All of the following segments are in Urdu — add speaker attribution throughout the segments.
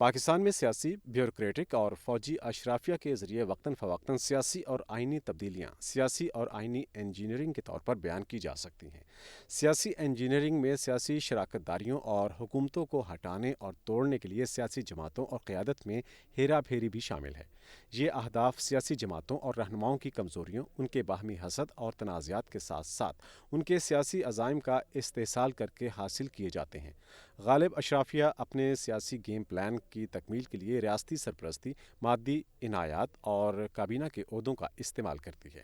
Speaker 1: پاکستان میں سیاسی، بیوروکریٹک اور فوجی اشرافیہ کے ذریعے وقتاً فوقتاً سیاسی اور آئینی تبدیلیاں سیاسی اور آئینی انجینئرنگ کے طور پر بیان کی جا سکتی ہیں۔ سیاسی انجینئرنگ میں سیاسی شراکت داریوں اور حکومتوں کو ہٹانے اور توڑنے کے لیے سیاسی جماعتوں اور قیادت میں ہیرا پھیری بھی شامل ہے۔ یہ اہداف سیاسی جماعتوں اور رہنماؤں کی کمزوریوں، ان کے باہمی حسد اور تنازعات کے ساتھ ساتھ ان کے سیاسی عزائم کا استحصال کر کے حاصل کیے جاتے ہیں۔ غالب اشرافیہ اپنے سیاسی گیم پلان کی تکمیل کے لیے ریاستی سرپرستی، مادی عنایات اور کابینہ کے عہدوں کا استعمال کرتی ہے۔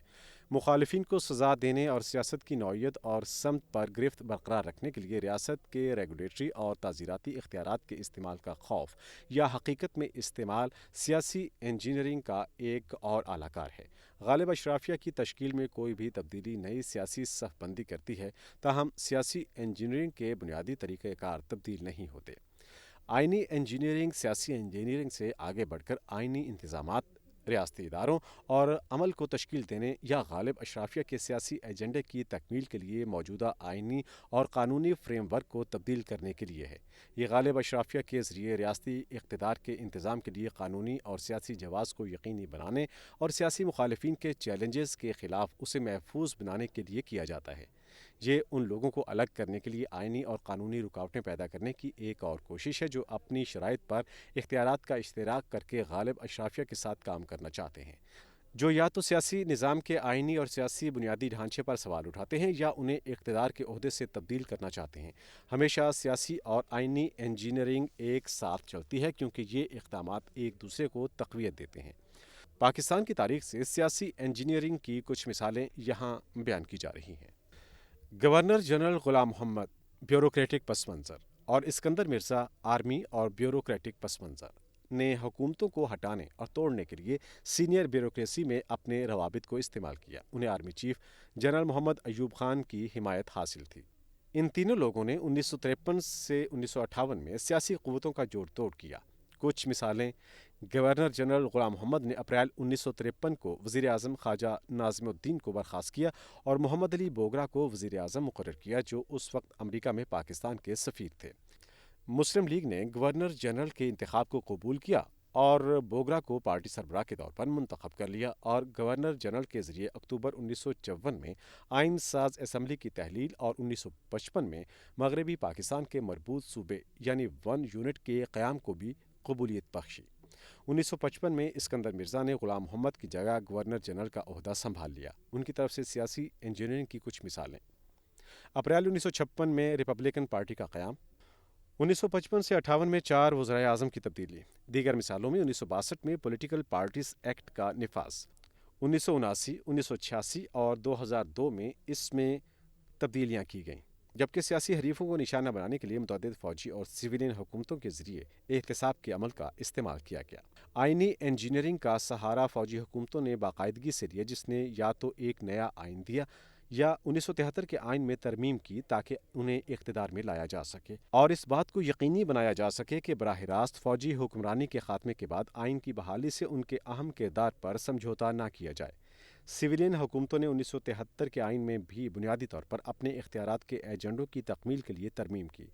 Speaker 1: مخالفین کو سزا دینے اور سیاست کی نوعیت اور سمت پر گرفت برقرار رکھنے کے لیے ریاست کے ریگولیٹری اور تعزیراتی اختیارات کے استعمال کا خوف یا حقیقت میں استعمال سیاسی انجینئرنگ کا ایک اور اعلیٰ کار ہے۔ غالب اشرافیہ کی تشکیل میں کوئی بھی تبدیلی نئی سیاسی صف بندی کرتی ہے، تاہم سیاسی انجینئرنگ کے بنیادی طریقہ کار تبدیل نہیں ہوتے۔ آئینی انجینئرنگ سیاسی انجینئرنگ سے آگے بڑھ کر آئینی انتظامات، ریاستی اداروں اور عمل کو تشکیل دینے یا غالب اشرافیہ کے سیاسی ایجنڈے کی تکمیل کے لیے موجودہ آئینی اور قانونی فریم ورک کو تبدیل کرنے کے لیے ہے۔ یہ غالب اشرافیہ کے ذریعے ریاستی اقتدار کے انتظام کے لیے قانونی اور سیاسی جواز کو یقینی بنانے اور سیاسی مخالفین کے چیلنجز کے خلاف اسے محفوظ بنانے کے لیے کیا جاتا ہے۔ یہ ان لوگوں کو الگ کرنے کے لیے آئینی اور قانونی رکاوٹیں پیدا کرنے کی ایک اور کوشش ہے جو اپنی شرائط پر اختیارات کا اشتراک کر کے غالب اشرافیہ کے ساتھ کام کرنا چاہتے ہیں، جو یا تو سیاسی نظام کے آئینی اور سیاسی بنیادی ڈھانچے پر سوال اٹھاتے ہیں یا انہیں اقتدار کے عہدے سے تبدیل کرنا چاہتے ہیں۔ ہمیشہ سیاسی اور آئینی انجینئرنگ ایک ساتھ چلتی ہے کیونکہ یہ اقدامات ایک دوسرے کو تقویت دیتے ہیں۔ پاکستان کی تاریخ سے سیاسی انجینئرنگ کی کچھ مثالیں یہاں بیان کی جا رہی ہیں۔ گورنر جنرل غلام محمد، بیوروکریٹک پس منظر، اور اسکندر مرزا، آرمی اور بیوروکریٹک پس منظر، نے حکومتوں کو ہٹانے اور توڑنے کے لیے سینئر بیوروکریسی میں اپنے روابط کو استعمال کیا۔ انہیں آرمی چیف جنرل محمد ایوب خان کی حمایت حاصل تھی۔ ان تینوں لوگوں نے 1953 سے 1958 میں سیاسی قوتوں کا جوڑ توڑ کیا۔ کچھ مثالیں: گورنر جنرل غلام محمد نے اپریل 1953 کو وزیر اعظم خواجہ ناظم الدین کو برخاست کیا اور محمد علی بوگرا کو وزیر اعظم مقرر کیا جو اس وقت امریکہ میں پاکستان کے سفیر تھے۔ مسلم لیگ نے گورنر جنرل کے انتخاب کو قبول کیا اور بوگرا کو پارٹی سربراہ کے طور پر منتخب کر لیا اور گورنر جنرل کے ذریعے اکتوبر 1954 میں آئین ساز اسمبلی کی تحلیل اور 1955 میں مغربی پاکستان کے مربوط صوبے یعنی 1 یونٹ کے قیام کو بھی قبولیت بخشی۔ 1955 میں اسکندر مرزا نے غلام محمد کی جگہ گورنر جنرل کا عہدہ سنبھال لیا۔ ان کی طرف سے سیاسی انجینئرنگ کی کچھ مثالیں: اپریل 1956 میں ریپبلکن پارٹی کا قیام، 1955 سے 58 میں 4 وزرائے اعظم کی تبدیلی۔ دیگر مثالوں میں 1962 میں پولیٹیکل پارٹیز ایکٹ کا نفاذ، 1979، 1986 اور 2002 میں اس میں تبدیلیاں کی گئیں، جبکہ سیاسی حریفوں کو نشانہ بنانے کے لیے متعدد فوجی اور سویلین حکومتوں کے ذریعے احتساب کے عمل کا استعمال کیا گیا۔ آئینی انجینئرنگ کا سہارا فوجی حکومتوں نے باقاعدگی سے لیا جس نے یا تو ایک نیا آئین دیا یا 1973 کے آئین میں ترمیم کی تاکہ انہیں اقتدار میں لایا جا سکے اور اس بات کو یقینی بنایا جا سکے کہ براہ راست فوجی حکمرانی کے خاتمے کے بعد آئین کی بحالی سے ان کے اہم کردار پر سمجھوتا نہ کیا جائے۔ سویلین حکومتوں نے 1973 کے آئین میں بھی بنیادی طور پر اپنے اختیارات کے ایجنڈوں کی تکمیل کے لیے ترمیم کی۔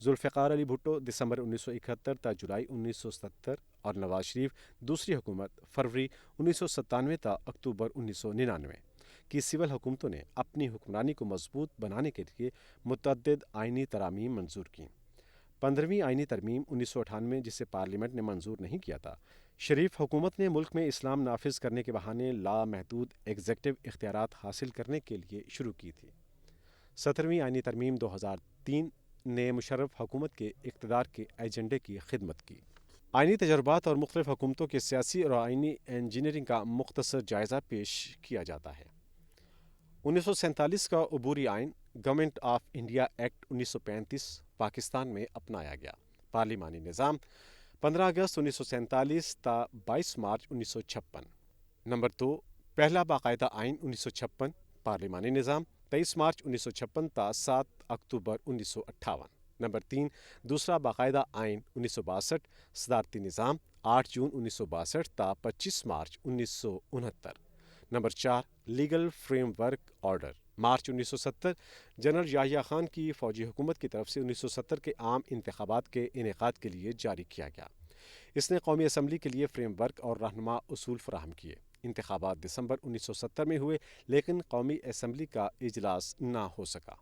Speaker 1: ذوالفقار علی بھٹو دسمبر 1971 تا جولائی 1970 اور نواز شریف دوسری حکومت فروری 1997 تا اکتوبر 1999 کی سول حکومتوں نے اپنی حکمرانی کو مضبوط بنانے کے لیے متعدد آئینی ترامیم منظور کیں۔ 15ویں آئینی ترمیم 1998 جسے پارلیمنٹ نے منظور نہیں کیا تھا، شریف حکومت نے ملک میں اسلام نافذ کرنے کے بہانے لامحدود ایگزیکٹو اختیارات حاصل کرنے کے لیے شروع کی تھی۔ 17ویں آئینی ترمیم 2003 نے مشرف حکومت کے اقتدار کے ایجنڈے کی خدمت کی۔ آئینی تجربات اور مختلف حکومتوں کے سیاسی اور آئینی انجینئرنگ کا مختصر جائزہ پیش کیا جاتا ہے۔ 1947 کا عبوری آئین government of India act 1935 Pakistan میں اپنایا گیا۔ پارلیمانی نظام 15 اگست 1947 تا 22 مارچ 1956۔ نمبر 2، پہلا باقاعدہ آئین 1956 پارلیمانی نظام 23 مارچ 1956 تا 7 اکتوبر 1958۔ نمبر 3، دوسرا باقاعدہ آئین 1962 صدارتی نظام 8 جون 1962 تا 25 مارچ 1969۔ نمبر 4، لیگل فریم ورک آرڈر مارچ 1970 جنرل یحییٰ خان کی فوجی حکومت کی طرف سے 1970 کے عام انتخابات کے انعقاد کے لیے جاری کیا گیا۔ اس نے قومی اسمبلی کے لیے فریم ورک اور رہنما اصول فراہم کیے۔ انتخابات دسمبر 1970 میں ہوئے لیکن قومی اسمبلی کا اجلاس نہ ہو سکا۔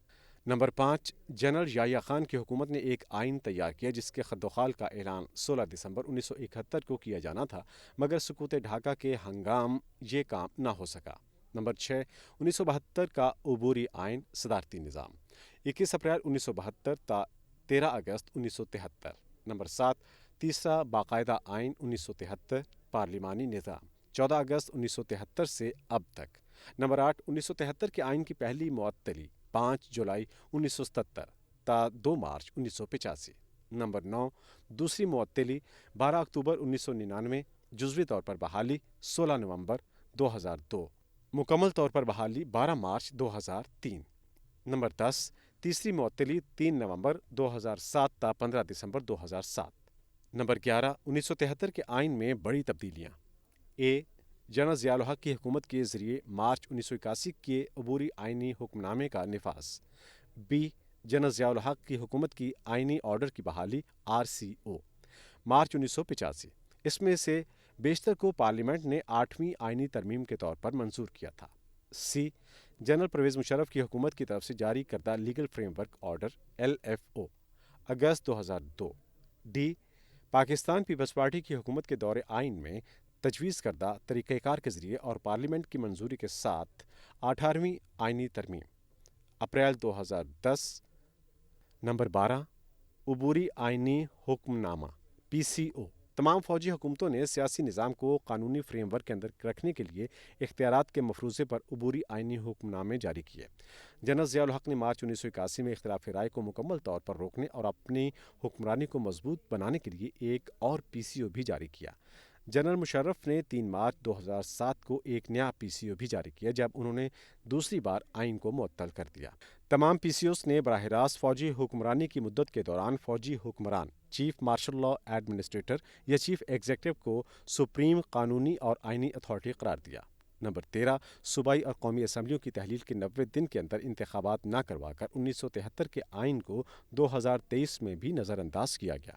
Speaker 1: نمبر 5، جنرل یحییٰ خان کی حکومت نے ایک آئین تیار کیا جس کے خد و خال کا اعلان 16 دسمبر 1971 کو کیا جانا تھا، مگر سکوت ڈھاکہ کے ہنگام یہ کام نہ ہو سکا۔ نمبر 6، 1972 کا عبوری آئین صدارتی نظام، 21 اپریل 1972 تا 13 اگست 1973۔ نمبر 7، تیسرا باقاعدہ آئین 1973 پارلیمانی نظام، 14 اگست 1973 سے اب تک۔ نمبر 8، 1973 کے آئین کی پہلی معطلی 5 جولائی 1977 تا 2 مارچ 1985۔ نمبر 9، دوسری معطلی 12 اکتوبر 1999، جزوی طور پر بحالی 16 نومبر 2002، مکمل طور پر بحالی 12 مارچ 2003۔ نمبر 10، تیسری معطلی 3 نومبر 2007 تا 15 دسمبر 2007۔ نمبر 11، 1973 کے آئین میں بڑی تبدیلیاں۔ جنرل ضیاء الحق کی حکومت کے ذریعے مارچ 1981 کے عبوری آئینی حکم نامے کا نفاذ۔ جنرل ضیاء الحق کی حکومت کی آئینی آرڈر کی بحالی RCO، مارچ 1985۔ اس میں سے بیشتر کو پارلیمنٹ نے 8ویں آئینی ترمیم کے طور پر منظور کیا تھا۔ جنرل پرویز مشرف کی حکومت کی طرف سے جاری کردہ legal framework order LFO، اگست 2002۔ پاکستان پیپلز پارٹی کی حکومت کے دور آئین میں تجویز کردہ طریقہ کار کے ذریعے اور پارلیمنٹ کی منظوری کے ساتھ 18ویں آئینی ترمیم، اپریل 2010۔ نمبر 12، عبوری آئینی حکم نامہ PCO۔ تمام فوجی حکومتوں نے سیاسی نظام کو قانونی فریم ورک کے اندر رکھنے کے لیے اختیارات کے مفروضے پر عبوری آئینی حکم نامے جاری کیے۔ جنرل ضیاء الحق نے مارچ 1981 میں اختلاف رائے کو مکمل طور پر روکنے اور اپنی حکمرانی کو مضبوط بنانے کے لیے ایک اور PCO بھی جاری کیا۔ جنرل مشرف نے 3 مارچ 2007 کو ایک نیا PCO بھی جاری کیا جب انہوں نے دوسری بار آئین کو معطل کر دیا۔ تمام PCOs نے براہ راست فوجی حکمرانی کی مدت کے دوران فوجی حکمران، چیف مارشل لا ایڈمنسٹریٹر یا چیف ایگزیکٹو کو سپریم قانونی اور آئینی اتھارٹی قرار دیا۔ نمبر 13، صوبائی اور قومی اسمبلیوں کی تحلیل کے 90 دن کے اندر انتخابات نہ کروا کر 1973 کے آئین کو 2023 میں بھی نظر انداز کیا گیا۔